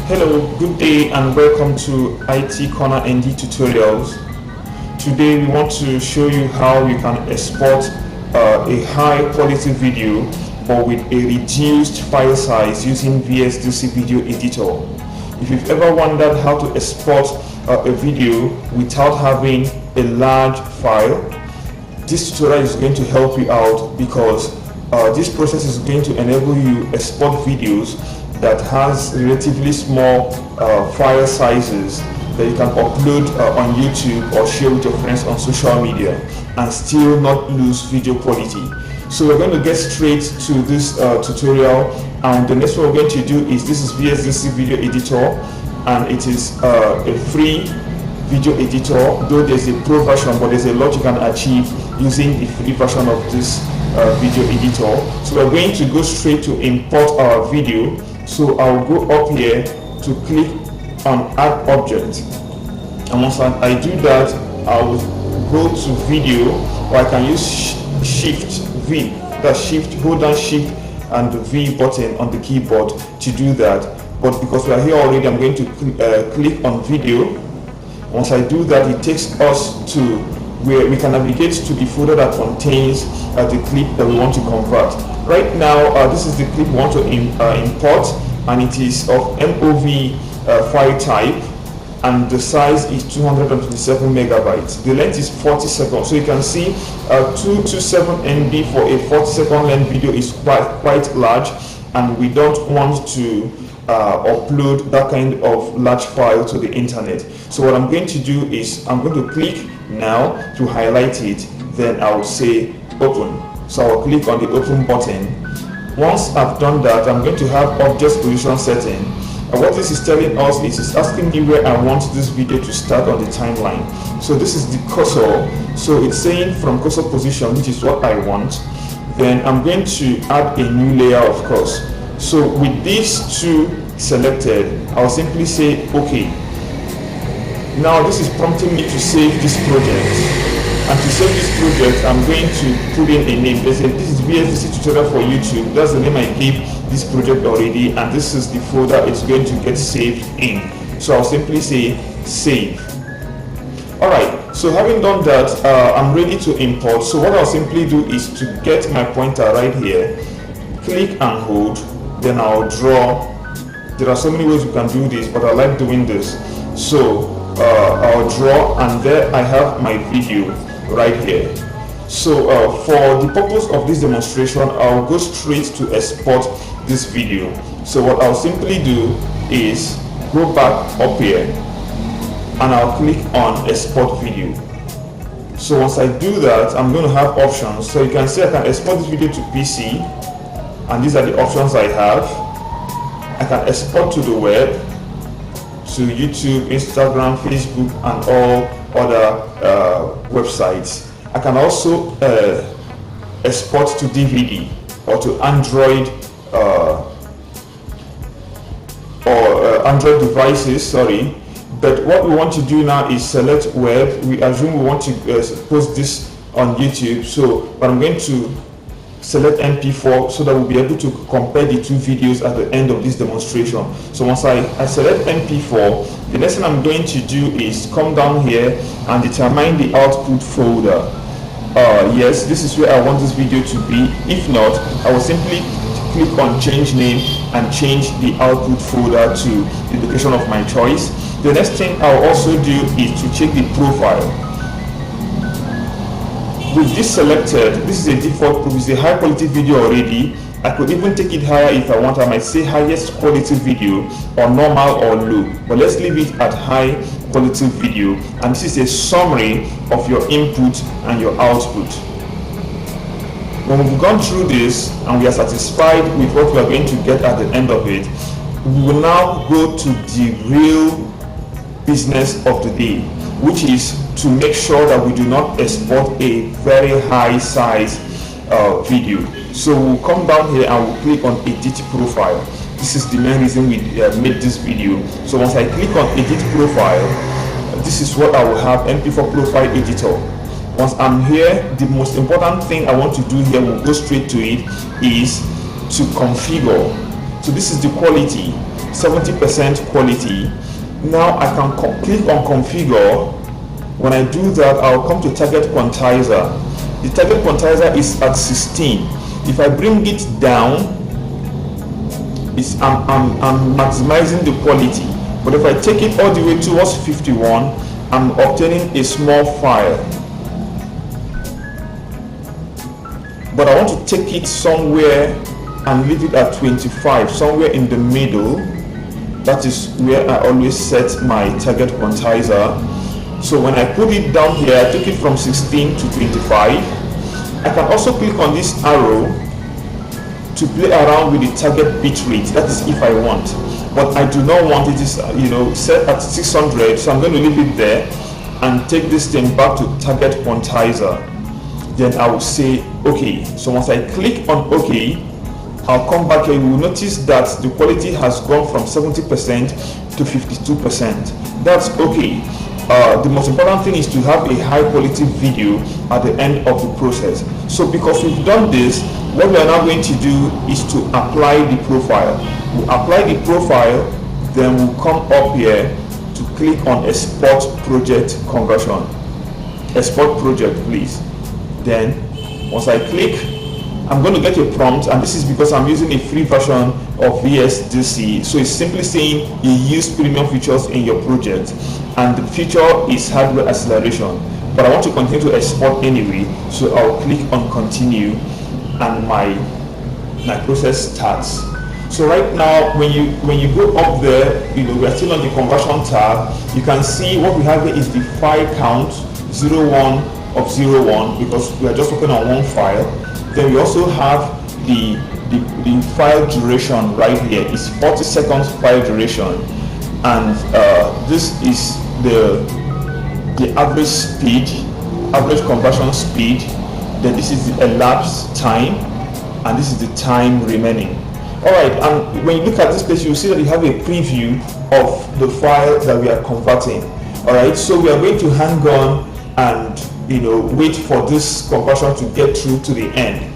Hello, good day and welcome to IT Corner ND Tutorials. Today we want to show you how you can export a high quality video but with a reduced file size using Vsdc video editor. If you've ever wondered how to export a video without having a large file, this tutorial is going to help you out because this process is going to enable you export videos that has relatively small file sizes that you can upload on YouTube or share with your friends on social media and still not lose video quality. So we're going to get straight to this tutorial, and the next one we're going to do is, this is Vsdc video editor, and it is a free video editor, though there's a pro version, but there's a lot you can achieve using the free version of this video editor. So we're going to go straight to import our video. So I'll go up here to click on add object, and once I do that, I'll go to video, or I can use shift V, that shift, hold down shift and the V button on the keyboard to do that. But because we are here already, I'm going to click on video. Once I do that, it takes us to where we can navigate to the folder that contains the clip that we want to convert. Right now, this is the clip we want to import, and it is of MOV file type, and the size is 227 megabytes. The length is 40 seconds, so you can see 227 MB for a 40-second length video is quite large, and we don't want to upload that kind of large file to the internet. So what I'm going to do is I'm going to click now to highlight it, then I'll say open. So I'll click on the open button. Once I've done that, I'm going to have object position setting, and what this is telling us is it's asking me where I want this video to start on the timeline. So this is the cursor, so it's saying from cursor position, which is what I want. Then I'm going to add a new layer, of course. So with these two selected, I'll simply say OK. Now this is prompting me to save this project. And to save this project, I'm going to put in a name. This is Vsdc tutorial for YouTube. That's the name I gave this project already, and this is the folder it's going to get saved in. So I'll simply say save. Alright, so having done that, I'm ready to import. So what I'll simply do is to get my pointer right here, click and hold, then I'll draw. There are so many ways you can do this, but I like doing this. So I'll draw, and there I have my video right here. So for the purpose of this demonstration, I'll go straight to export this video. So what I'll simply do is go back up here, and I'll click on export video. So once I do that, I'm going to have options. So you can see I can export this video to PC, and these are the options I have. I can export to the web, to YouTube, Instagram, Facebook, and all other websites. I can also export to DVD or to Android Android devices, sorry. But what we want to do now is select web. We assume we want to post this on YouTube, so but I'm going to select MP4 so that we'll be able to compare the two videos at the end of this demonstration. So once I select MP4, the next thing I'm going to do is come down here and determine the output folder. Yes, this is where I want this video to be. If not, I will simply click on change name and change the output folder to the location of my choice. The next thing I'll also do is to check the profile. With this selected, this is a default proof, it's a high quality video already. I could even take it higher if I want. I might say highest quality video, or normal or low, but let's leave it at high quality video. And this is a summary of your input and your output. When we've gone through this and we are satisfied with what we are going to get at the end of it, we will now go to the real business of the day, which is to make sure that we do not export a very high size video. So we'll come down here and we'll click on edit profile. This is the main reason we made this video. So once I click on edit profile, this is what I will have, MP4 profile editor. Once I'm here, the most important thing I want to do here, we'll go straight to it, is to configure. So this is the quality. 70% quality. Now I can click on configure. When I do that, I'll come to target quantizer. The target quantizer is at 16. If I bring it down, I'm maximizing the quality. But if I take it all the way towards 51, I'm obtaining a small file. But I want to take it somewhere and leave it at 25, somewhere in the middle. That is where I always set my target quantizer. So when I put it down here, I take it from 16 to 25. I can also click on this arrow to play around with the target bitrate. That is if I want. But I do not want it is set at 600, so I'm going to leave it there and take this thing back to target quantizer. Then I will say OK. So once I click on OK, I'll come back here. You will notice that the quality has gone from 70% to 52%. That's okay. The most important thing is to have a high quality video at the end of the process. So because we've done this, what we are now going to do is to apply the profile. We'll apply the profile, then we'll come up here to click on export project conversion. Export project, please. Then once I click, I'm going to get a prompt, and this is because I'm using a free version of Vsdc. So it's simply saying you use premium features in your project, and the feature is hardware acceleration. But I want to continue to export anyway, so I'll click on continue, and my process starts. So right now, when you go up there, we're still on the conversion tab. You can see what we have here is the file count 01 of 01, because we are just working on one file. Then we also have the file duration right here. It's 40 seconds file duration, and this is the average speed, average conversion speed. Then this is the elapsed time, and this is the time remaining. All right, and when you look at this page, you'll see that you have a preview of the file that we are converting. All right, so we are going to hang on and wait for this conversion to get through to the end.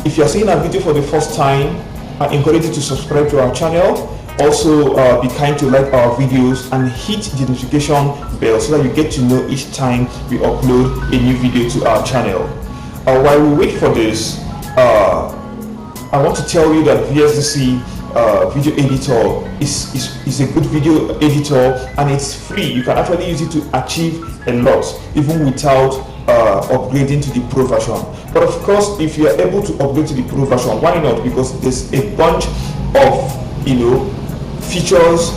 If you are seeing our video for the first time, I encourage you to subscribe to our channel. Also, be kind to like our videos and hit the notification bell so that you get to know each time we upload a new video to our channel. While we wait for this, I want to tell you that Vsdc video editor is a good video editor, and it's free. You can actually use it to achieve a lot even without upgrading to the pro version. But of course, if you are able to upgrade to the pro version, why not? Because there's a bunch of features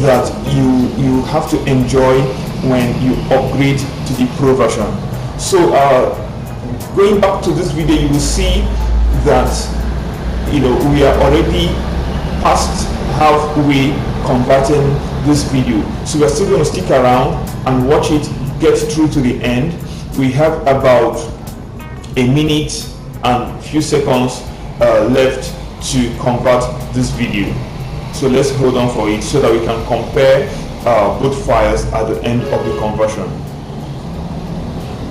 that you have to enjoy when you upgrade to the pro version. So going back to this video, you will see that we are already past halfway converting this video. So we're still going to stick around and watch it get through to the end. We have about a minute and few seconds left to convert this video. So let's hold on for it so that we can compare both files at the end of the conversion.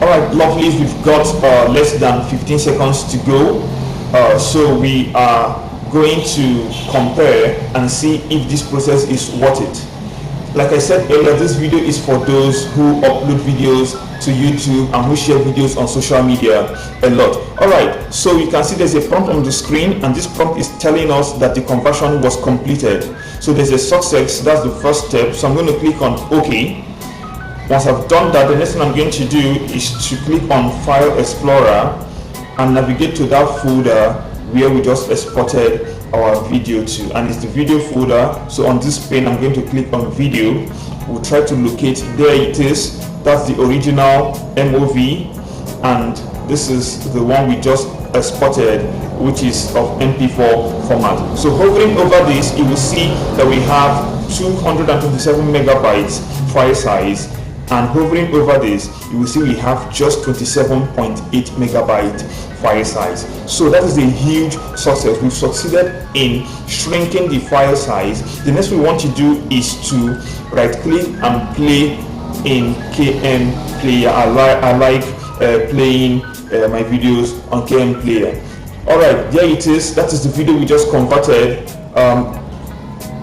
All right, lovely. We've got less than 15 seconds to go. So we are going to compare and see if this process is worth it. Like I said earlier, this video is for those who upload videos to YouTube and who share videos on social media a lot. Alright, so you can see there's a prompt on the screen, and this prompt is telling us that the conversion was completed. So there's a success. That's the first step. So I'm going to click on OK. Once I've done that, the next thing I'm going to do is to click on File Explorer and navigate to that folder where we just exported our video to, and it's the video folder. So on this pane, I'm going to click on video. We'll try to locate, there it is. That's the original MOV, and this is the one we just exported, which is of MP4 format. So hovering over this, you will see that we have 227 megabytes file size, and hovering over this, you will see we have just 27.8 megabyte file size. So that is a huge success. We've succeeded in shrinking the file size. The next we want to do is to right click and play in KM Player. I like playing my videos on KM Player. All right, there it is. That is the video we just converted.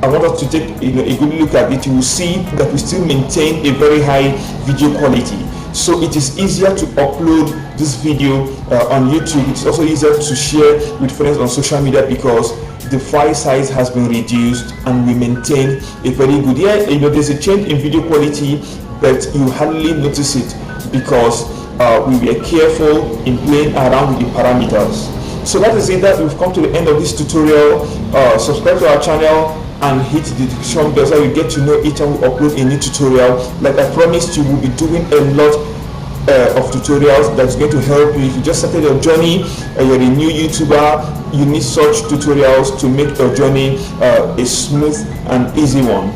I want us to take a good look at it. You will see that we still maintain a very high video quality. So it is easier to upload this video on YouTube. It's also easier to share with friends on social media because the file size has been reduced and we maintain a very good. There's a change in video quality, but you hardly notice it because we were careful in playing around with the parameters. So that is it. That we've come to the end of this tutorial. Subscribe to our channel and hit the notification bell so you get to know each time we upload a new tutorial. Like I promised you, we'll be doing a lot of tutorials that's going to help you. If you just started your journey, you're a new YouTuber, you need such tutorials to make your journey a smooth and easy one.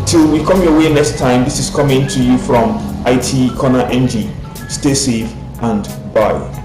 Till we come your way next time, this is coming to you from IT Corner NG. Stay safe and bye.